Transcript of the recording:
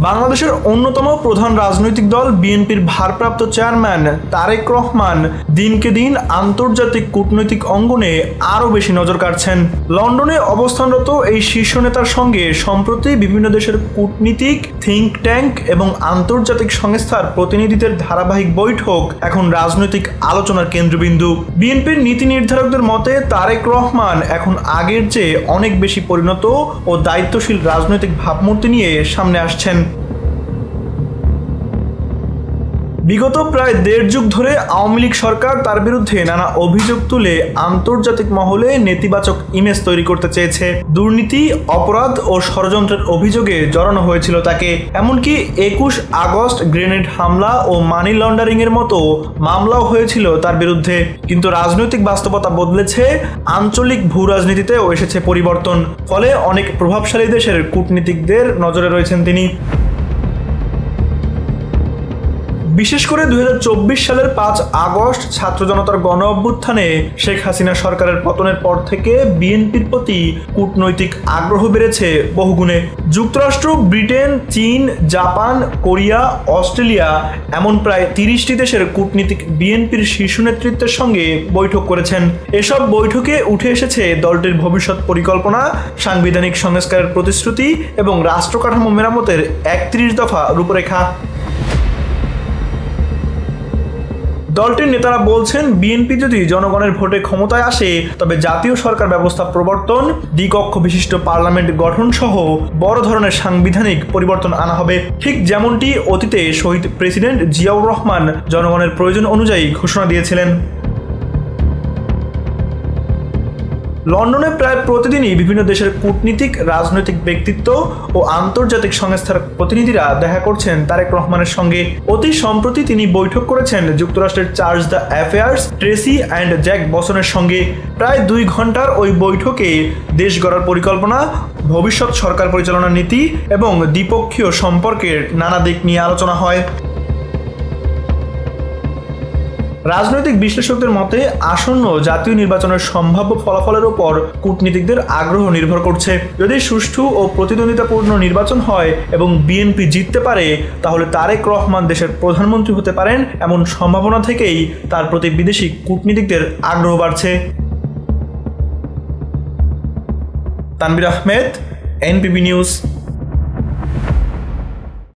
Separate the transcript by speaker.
Speaker 1: বাংলাদেশের অন্যতম প্রধান রাজনৈতিক দল বিএনপির ভারপ্রাপ্ত চেয়ারম্যান তারেক রহমান দিনকে দিন আন্তর্জাতিক কূটনৈতিক অঙ্গনে আরও বেশি নজর কাড়ছেন। লন্ডনে অবস্থানরত এই শীর্ষ নেতার সঙ্গে সম্প্রতি বিভিন্ন দেশের কূটনীতিক, থিঙ্ক ট্যাঙ্ক এবং আন্তর্জাতিক সংস্থার প্রতিনিধিদের ধারাবাহিক বৈঠক এখন রাজনৈতিক আলোচনার কেন্দ্রবিন্দু। বিএনপির নীতি নির্ধারকদের মতে তারেক রহমান এখন আগের চেয়ে অনেক বেশি পরিণত ও দায়িত্বশীল রাজনৈতিক ভাবমূর্তি নিয়ে সামনে আসছেন। বিগত প্রায় দেড় যুগ ধরে আওয়ামী লীগ সরকার তার বিরুদ্ধে নানা অভিযোগ তুলে আন্তর্জাতিক মহলে নেতিবাচক ইমেজ তৈরি করতে চেয়েছে। দুর্নীতি, অপরাধ ও ষড়যন্ত্রের অভিযোগে জড়ানো হয়েছিল তাকে। এমনকি 21 আগস্ট গ্রেনেড হামলা ও মানি লন্ডারিং এর মতো মামলাও হয়েছিল তার বিরুদ্ধে। কিন্তু রাজনৈতিক বাস্তবতা বদলেছে, আঞ্চলিক ভূ রাজনীতিতেও এসেছে পরিবর্তন। ফলে অনেক প্রভাবশালী দেশের কূটনীতিকদের নজরে রয়েছেন তিনি। বিশেষ করে 2024 সালের 5 আগস্ট ছাত্র জনতার গণ অভ্যুত্থানে শেখ হাসিনা সরকারের পতনের পর থেকে বিএনপির প্রতি কূটনৈতিক আগ্রহ বেড়েছে বহুগুণে। যুক্তরাষ্ট্র, ব্রিটেন, চীন, জাপান, কোরিয়া, অস্ট্রেলিয়া এমন প্রায় 30টি দেশের কূটনীতিক বিএনপির শীর্ষ নেতৃত্বের সঙ্গে বৈঠক করেছেন। এসব বৈঠকে উঠে এসেছে দলটির ভবিষ্যৎ পরিকল্পনা, সাংবিধানিক সংস্কারের প্রতিশ্রুতি এবং রাষ্ট্র কাঠামো মেরামতের 31 দফা রূপরেখা। দলটির নেতারা বলছেন, বিএনপি যদি জনগণের ভোটে ক্ষমতায় আসে তবে জাতীয় সরকার ব্যবস্থা প্রবর্তন, দ্বিকক্ষ বিশিষ্ট পার্লামেন্ট গঠন সহ বড় ধরনের সাংবিধানিক পরিবর্তন আনা হবে, ঠিক যেমনটি অতীতে শহীদ প্রেসিডেন্ট জিয়াউর রহমান জনগণের প্রয়োজন অনুযায়ী ঘোষণা দিয়েছিলেন। লন্ডনে প্রায় প্রতিদিনই বিভিন্ন দেশের কূটনীতিক, রাজনৈতিক ব্যক্তিত্ব ও আন্তর্জাতিক সংস্থার প্রতিনিধিরা দেখা করছেন তারেক রহমানের সঙ্গে। অতি সম্প্রতি তিনি বৈঠক করেছেন যুক্তরাষ্ট্রের chargé d'affaires Tracey Ann জ্যাক বসনের সঙ্গে। প্রায় 2 ঘন্টার ওই বৈঠকে দেশ গড়ার পরিকল্পনা, ভবিষ্যৎ সরকার পরিচালনার নীতি এবং দ্বিপক্ষীয় সম্পর্কের নানা দিক নিয়ে আলোচনা হয়। রাজনৈতিক বিশ্লেষকদের মতে আসন্ন জাতীয় নির্বাচনের সম্ভাব্য ফলাফলের উপর কূটনীতিকদের আগ্রহ নির্ভর করছে। যদি সুষ্ঠু ও প্রতিদ্বন্দ্বিতাপূর্ণ নির্বাচন হয় এবং বিএনপি জিততে পারে, তাহলে তারেক রহমান দেশের প্রধানমন্ত্রী হতে পারেন এমন সম্ভাবনা থেকেই তার প্রতি বিদেশি কূটনীতিকদের আগ্রহ বাড়ছে। তানভীর আহমেদ, এনপিবি নিউজ।